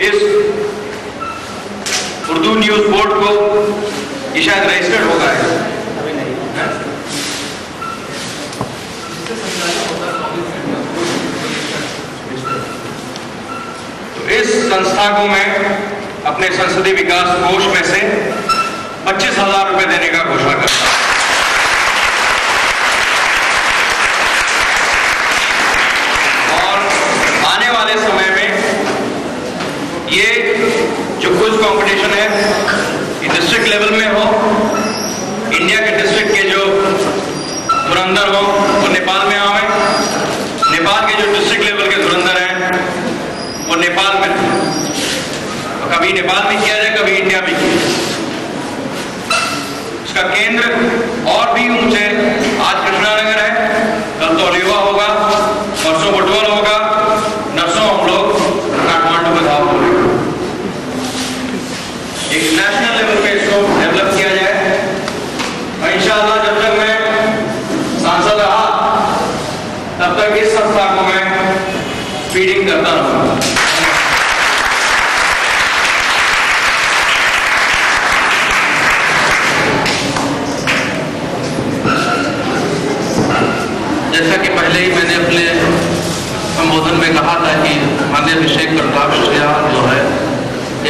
इस Urdu news board को ये शायद रजिस्टर्ड होगा है अभी नहीं है? तो इस संस्था को मैं अपने संसदीय विकास कोष में से 25,000 रुपए देने का घोषणा करता हूं। और आने वाले समय में ये जो क्विज कंपटीशन है ये डिस्ट्रिक्ट लेवल में हो, इंडिया के डिस्ट्रिक्ट के जो धुरंधर हो वो नेपाल में आवे, नेपाल के जो डिस्ट्रिक्ट लेवल के धुरंधर हैं वो नेपाल में, तो कभी नेपाल में किया जाए कभी इंडिया में किया जाए। इसका केंद्र और भी ऊंचे, आज कृष्णानगर है, कल तो अलीवा होगा, परसों बुटवल होगा, नरसों हम लोग काठमांडू में धाव होंगे। एक नेशनल लेवल पे इसको डेवलप किया जाए और इंशाअल्लाह जब तक मैं सांसद रहा तब तक इस संस्था को मैं फीडिंग करता रहूंगा। जैसा कि पहले ही मैंने अपने संबोधन में कहा था कि माननीय अभिषेक प्रताप सिंह जो है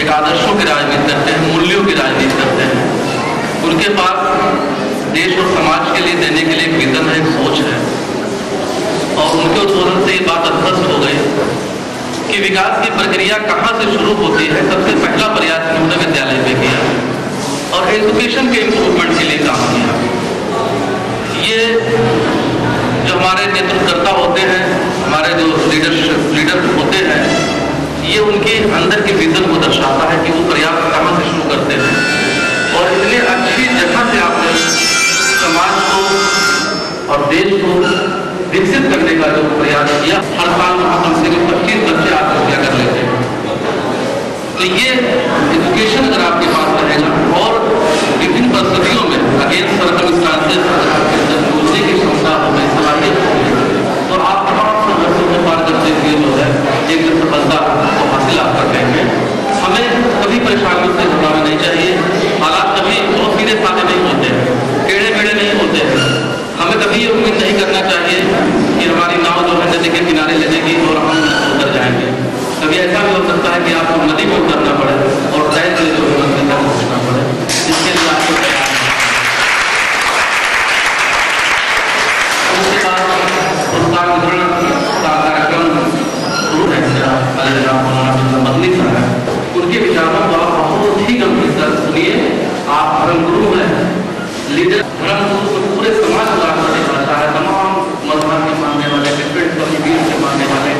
एक आदर्शों की राजनीति करते हैं, मूल्यों की राजनीति करते हैं। उनके पास देश और समाज के लिए देने के लिए एक विजन है, एक सोच है, और उनके उद्बोधन से ये बात स्पष्ट हो गई कि विकास की प्रक्रिया कहाँ से शुरू होती है। सबसे पहला प्रयास उन्होंने विद्यालय में किया और एजुकेशन के इम्प्रूवमेंट के लिए काम किया। ये जो हमारे नेतृत्वकर्ता होते हैं, हमारे जो लीडर होते हैं, ये उनके अंदर के विजन को दर्शाता है कि वो प्रयास कहाँ से शुरू करते हैं। और इतने अच्छी जगह से आपने समाज को और देश को विकसित करने का जो प्रयास किया, हर साल वहाँ कम से कम 25 बच्चे आत्महत्या कर लेते हैं। तो ये एजुकेशन अगर आपके पास रहेगा और विभिन्न परिस्थितियों में अगेंस्ट सर्कमस्टांसेस बोलने की क्षमता हमें सलाहियत होगी, तो आप तमाम संघर्षों को पार करते हुए जो है एक सफलता को हासिल आप कर लेंगे। हमें कभी परेशानियों से घबराना नहीं चाहिए। हालात कभी बहुत सीधे साधे नहीं होते हैं, टेढ़े मेढ़े नहीं होते हैं। हमें कभी ये उम्मीद नहीं करना चाहिए कि हमारी नाव जो है नदी के किनारे ले जाएगी और हम उतर जाएंगे। कभी ऐसा भी हो सकता है कि आपको नदी में उतरना पड़े और तय से जो है नदी तक पहुँचना पड़े। इसके लिए आपको तैयार उसके बाद पुरस्कार वितरण का कार्यक्रम शुरू है। मदनी सर है, उनके विचारों को आप बहुत ही गंभीरता से सुनिए। आप धर्मगुरु हैं, लीडर धर्मगुरु को पूरे समाज को रास्ता दिखाता है। तमाम मजहब के मानने वाले, डिफरेंट कम्युनिटीज के मानने वाले,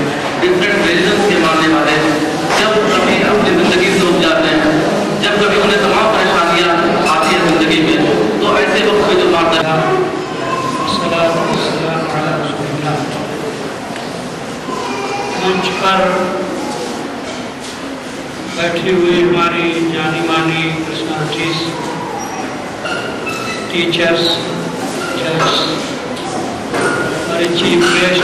डिफरेंट रिलीजन के मानने वाले जब कभी अपनी जिंदगी से उठ जाते हैं, जब कभी उन्हें तमाम परेशानियां आती है जिंदगी में, तो ऐसे वक्त में जो मार्गदर्शन मंच पर बैठी हुई हमारी जानी मानी पर्सनालिटीज, टीचर्स, जज, हमारे चीफ गेस्ट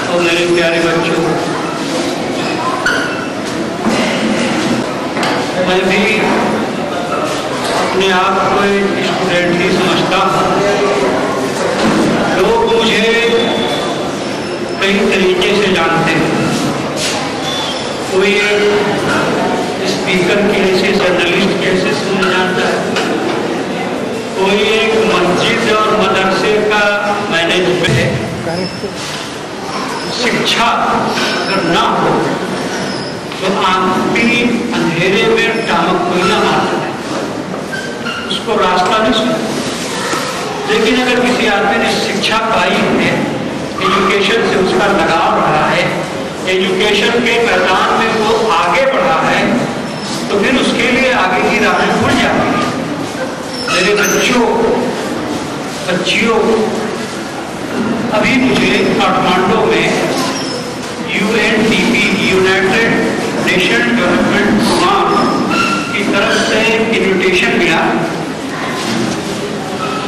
और मेरे प्यारे बच्चों, मैं भी अपने आप को एक स्टूडेंट ही समझता हूँ। लोग मुझे कई तरीके से जानते हैं। कोई स्पीकर के ऐसे, जर्नलिस्ट के ऐसे से मुझे जानता है, कोई एक मस्जिद और मदरसे का मैनेजमेंट है। शिक्षा अगर ना हो तो आदमी अंधेरे में टामक कोयला मारता है, उसको रास्ता नहीं सुनता। लेकिन अगर किसी आदमी ने शिक्षा पाई है, एजुकेशन से उसका लगाव रहा है, एजुकेशन के मैदान में वो आगे बढ़ा है, तो फिर उसके लिए आगे की राहें खुल जाती हैं। मेरे बच्चों, बच्चियों, अभी मुझे काठमांडू में UNDP, United Nation Development Programme की तरफ से इन्विटेशन मिला।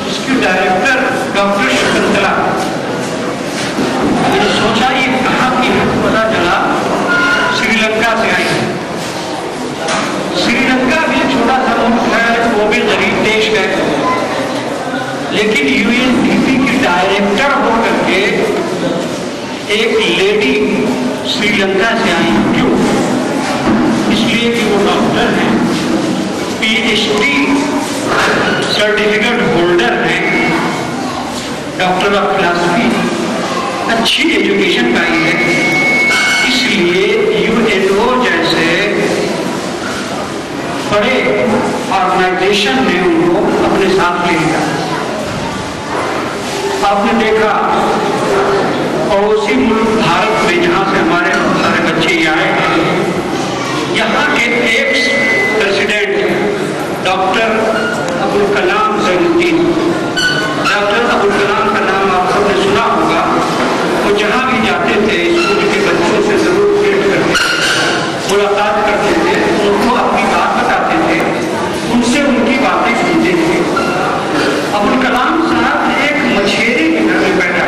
उसकी डायरेक्टर डॉक्टर शकुंतला, मैंने सोचा ये कहाँ की है, पता चला लेकिन यूएनडीपी की डायरेक्टर होकर के एक लेडी श्रीलंका से आई। क्यों? इसलिए कि वो डॉक्टर हैं, पीएचडी सर्टिफिकेट होल्डर हैं, डॉक्टर ऑफ फिलॉसफी, अच्छी एजुकेशन पाई है। इसलिए यूएनओ जैसे बड़े ऑर्गेनाइजेशन ने उनको अपने साथ ले लिया। आपने देखा पड़ोसी मुल्क भारत में जहां से हमारे सारे बच्चे आए हैं, यहाँ के ex president doctor Abdul Kalam Zainuddin, doctor Abdul Kalam का नाम आप सबने सुना होगा। वो जहाँ भी जाते थे स्कूल के बच्चों से जरूर भेंट करते, मुलाकात करते थे, उनको अपनी बात बताते थे, उनसे उनकी बातें सुनते थे। अब्दुल कलाम साहब एक मछेरे के घर में बैठा,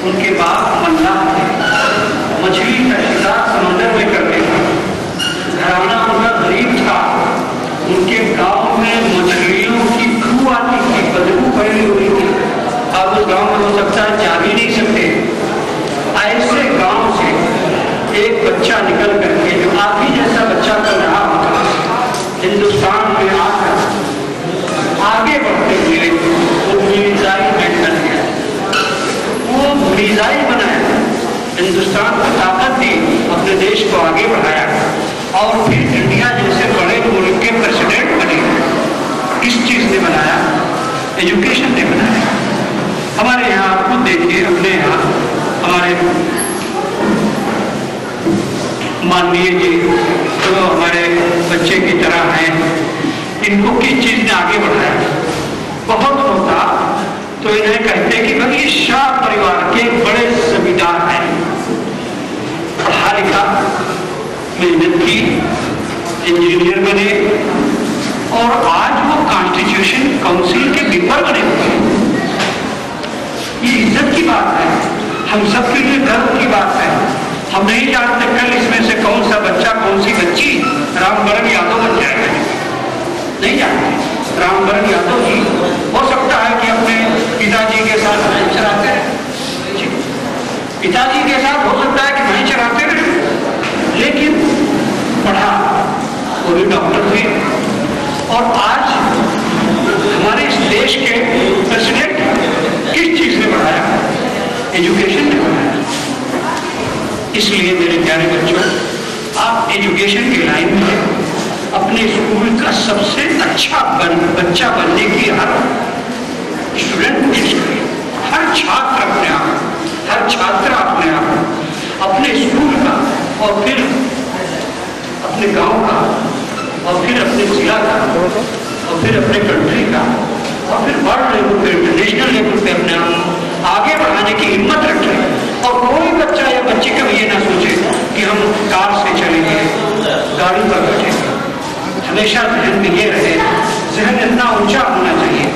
उनके बाप मल्लाह थे, मछली का शिकार समंदर में करते थे, घराना उनका गरीब था। उनके गांव में मछलियों की बू आती थी, बदबू फैली हुई थी। अब उस गांव में हो सकता है जा भी नहीं सकते। ऐसे गांव से एक बच्चा निकल करके, जो आप ही जैसा बच्चा कर रहा होगा, हिंदुस्तान में आकर आगे बढ़ते हुए वो मिसाइल बैठ कर गया। वो मिसाइल बनाया, हिंदुस्तान को ताकत दी, अपने देश को आगे बढ़ाया और फिर इंडिया जैसे बड़े मुल्क के प्रेसिडेंट बने। किस चीज ने बनाया? एजुकेशन ने बनाया। हमारे यहाँ आप खुद देखिए, अपने यहाँ हमारे माननीय जी तो हमारे बच्चे की तरह हैं, इनको किस चीज ने आगे बढ़ाया? बहुत होता तो इन्हें कहते कि भाई ये शाह परिवार के बड़े जमींदार हैं, पढ़ा लिखा, मेहनत की, इंजीनियर बने और आज वो कॉन्स्टिट्यूशन काउंसिल के मेंबर बने हुए हैं। ये इज्जत की बात है, हम सबके लिए गर्व की बात है। हम नहीं जानते कल इसमें से कौन सा बच्चा, कौन सी बच्ची रामवरण यादव बन जाएगा, नहीं जानते। रामवरण यादव जी हो सकता है कि अपने पिताजी के साथ भैंस चराते रहे, पिताजी के साथ हो सकता है कि भैंस चराते रहे, लेकिन पढ़ा, वो भी डॉक्टर थे। और आज हमारे इस देश के प्रेसिडेंट किस चीज ने बढ़ाया? एजुकेशन ने बढ़ाया। इसलिए मेरे प्यारे बच्चों, आप एजुकेशन की लाइन में अपने स्कूल का सबसे अच्छा बच्चा बनने की हर स्टूडेंट कोशिश करें, हर छात्र अपने आप, हर छात्र अपने आप अपने स्कूल का और फिर अपने गांव का और फिर अपने जिला का और फिर अपने कंट्री का और फिर वर्ल्ड लेवल पे, इंटरनेशनल लेवल पे अपने आप आगे बढ़ाने की हिम्मत रखें। और कोई बच्चा या बच्ची कभी ये ना सोचे कि हम कार से चलेंगे, गाड़ी पर बैठेंगे। हमेशा जहन में ये रहे, जहन इतना ऊंचा होना चाहिए,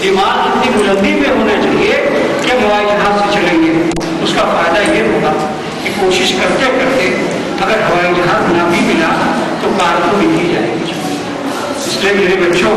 दिमाग इतनी बुलंदी में होना चाहिए कि हम हवाई जहाज से चलेंगे। उसका फायदा ये होगा कि कोशिश करते करते अगर हवाई जहाज ना भी मिला तो कार तो मिल ही जाएगी। इसलिए मेरे बच्चों,